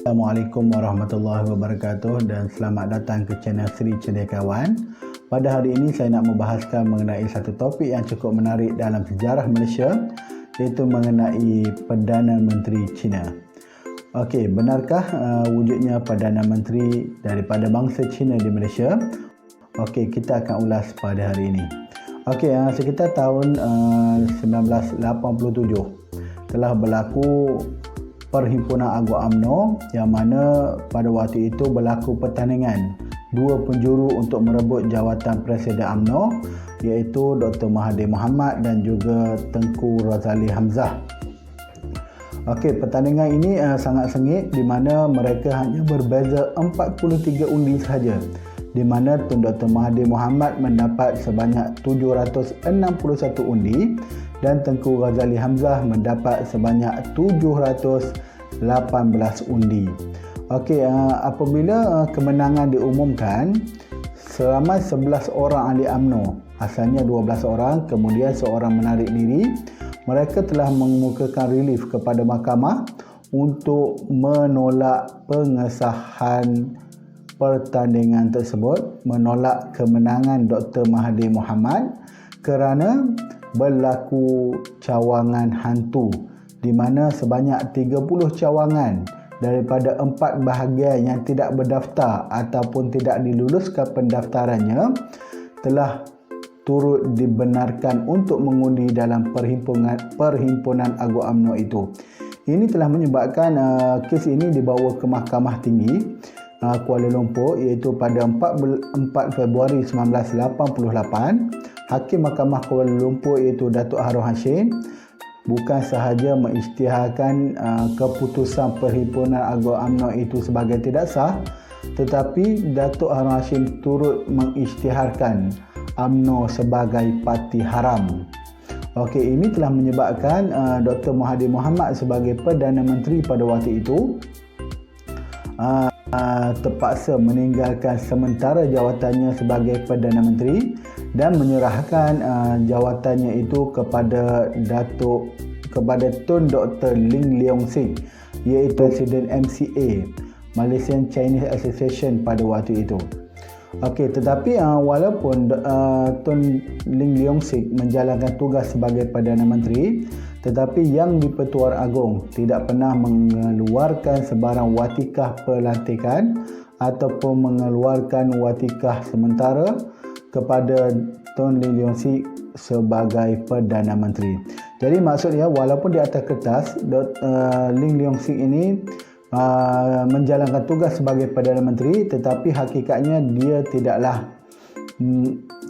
Assalamualaikum warahmatullahi wabarakatuh dan selamat datang ke channel Sri Cendekiawan. Pada hari ini saya nak membahaskan mengenai satu topik yang cukup menarik dalam sejarah Malaysia, iaitu mengenai Perdana Menteri China. Okey, benarkah wujudnya Perdana Menteri daripada bangsa China di Malaysia? Okey, kita akan ulas pada hari ini. Okey, sekitar tahun 1987 telah berlaku Perhimpunan Agung UMNO yang mana pada waktu itu berlaku pertandingan dua penjuru untuk merebut jawatan Presiden UMNO, iaitu Dr. Mahathir Mohamad dan juga Tengku Razali Hamzah. Okey, pertandingan ini sangat sengit di mana mereka hanya berbeza 43 undi sahaja, di mana Tun Dr. Mahathir Mohamad mendapat sebanyak 761 undi dan Tengku Razali Hamzah mendapat sebanyak 718 undi. Okey, apabila kemenangan diumumkan, seramai 11 orang ahli UMNO, asalnya 12 orang, kemudian seorang menarik diri, mereka telah mengemukakan relief kepada mahkamah untuk menolak pengesahan pertandingan tersebut, menolak kemenangan Dr. Mahathir Mohamad kerana berlaku cawangan hantu, di mana sebanyak 30 cawangan daripada 4 bahagian yang tidak berdaftar ataupun tidak diluluskan pendaftarannya telah turut dibenarkan untuk mengundi dalam Perhimpunan Agung UMNO itu. Ini telah menyebabkan kes ini dibawa ke Mahkamah Tinggi Kuala Lumpur, iaitu pada 4 Februari 1988. Hakim Mahkamah Kuala Lumpur iaitu Datuk Harun Hashim bukan sahaja mengisytiharkan keputusan Perhimpunan Agung UMNO itu sebagai tidak sah, tetapi Datuk Harun Hashim turut mengisytiharkan UMNO sebagai parti haram. Okey, ini telah menyebabkan Dr. Mahathir Mohamad sebagai Perdana Menteri pada waktu itu terpaksa meninggalkan sementara jawatannya sebagai Perdana Menteri dan menyerahkan jawatannya itu kepada Tun Dr. Lim Leong Sik, iaitu Presiden MCA, Malaysian Chinese Association pada waktu itu. Okey, tetapi walaupun Tun Lim Leong Sik menjalankan tugas sebagai Perdana Menteri, tetapi Yang di-Pertuan Agong tidak pernah mengeluarkan sebarang watikah pelantikan ataupun mengeluarkan watikah sementara kepada Tun Lim Leong Sik sebagai Perdana Menteri. Jadi maksudnya walaupun di atas kertas Lim Leong Sik ini menjalankan tugas sebagai Perdana Menteri, tetapi hakikatnya dia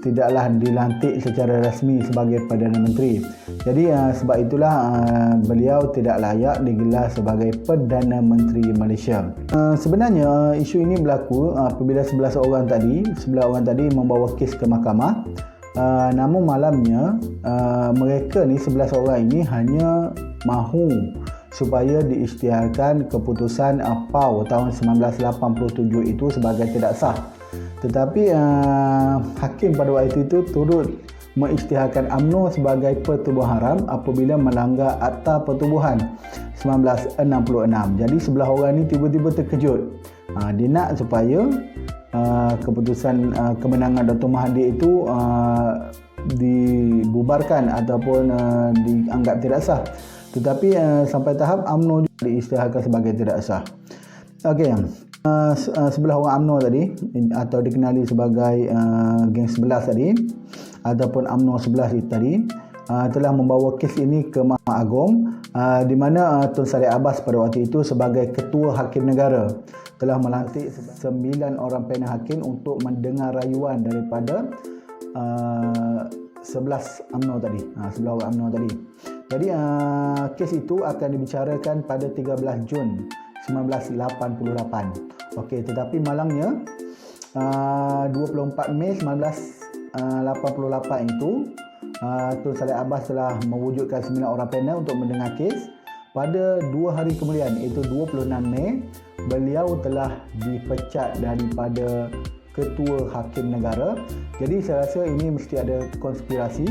tidaklah dilantik secara rasmi sebagai Perdana Menteri. Jadi sebab itulah beliau tidak layak digelar sebagai Perdana Menteri Malaysia. Sebenarnya isu ini berlaku apabila 11 orang tadi membawa kes ke mahkamah. Namun malamnya mereka ni 11 orang ini hanya mahu supaya diisytiharkan keputusan PAU tahun 1987 itu sebagai tidak sah. Tetapi hakim pada waktu itu turut mengisytiharkan UMNO sebagai pertubuhan haram apabila melanggar Akta Pertubuhan 1966. Jadi sebelah orang ni tiba-tiba terkejut. Dia nak supaya keputusan kemenangan Dr. Mahathir itu dibubarkan ataupun dianggap tidak sah. Tetapi sampai tahap UMNO juga diisytiharkan sebagai tidak sah. Okey, sebelah orang UMNO tadi atau dikenali sebagai geng 11 tadi ataupun UMNO 11 tadi telah membawa kes ini ke Mahkamah Agong, di mana Tun Sadiq Abbas pada waktu itu sebagai Ketua Hakim Negara telah melantik 9 orang panel hakim untuk mendengar rayuan daripada 11 UMNO tadi, 11 orang UMNO tadi. Jadi kes itu akan dibicarakan pada 13 Jun 1988. Okey, tetapi malangnya 24 Mei 1988 itu Tun Sadiq Abbas telah mewujudkan 9 orang panel untuk mendengar kes. Pada 2 hari kemudian, iaitu 26 Mei, beliau telah dipecat daripada Ketua Hakim Negara. Jadi saya rasa ini mesti ada konspirasi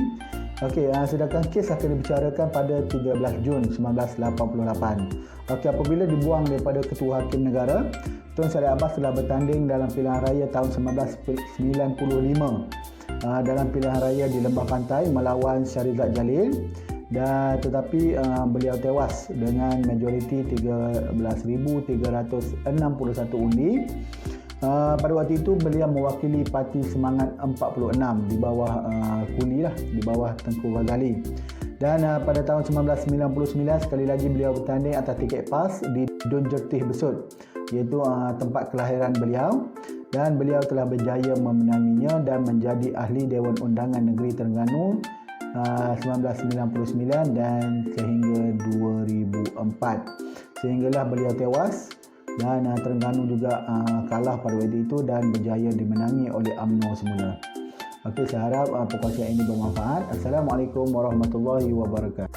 Okey, sedangkan kes akan dibicarakan pada 13 Jun 1988. Okey, apabila dibuang daripada Ketua Hakim Negara, Tun Sadiq Abbas telah bertanding dalam pilihan raya tahun 1995 dalam pilihan raya di Lembah Pantai melawan Syarizat Jalil, dan tetapi beliau tewas dengan majoriti 13,361 undi. Pada waktu itu beliau mewakili Parti Semangat 46 di bawah Kuli lah, di bawah Tengku Ghazali. Dan pada tahun 1999 sekali lagi beliau bertanding atas tiket PAS di Dun Jertih Besut, iaitu tempat kelahiran beliau, dan beliau telah berjaya memenanginya dan menjadi ahli Dewan Undangan Negeri Terengganu 1999 dan sehingga 2004, sehinggalah beliau tewas. Dan Terengganu juga kalah pada waktu itu dan berjaya dimenangi oleh UMNO semula. Okey, saya harap perkongsian ini bermanfaat. Assalamualaikum warahmatullahi wabarakatuh.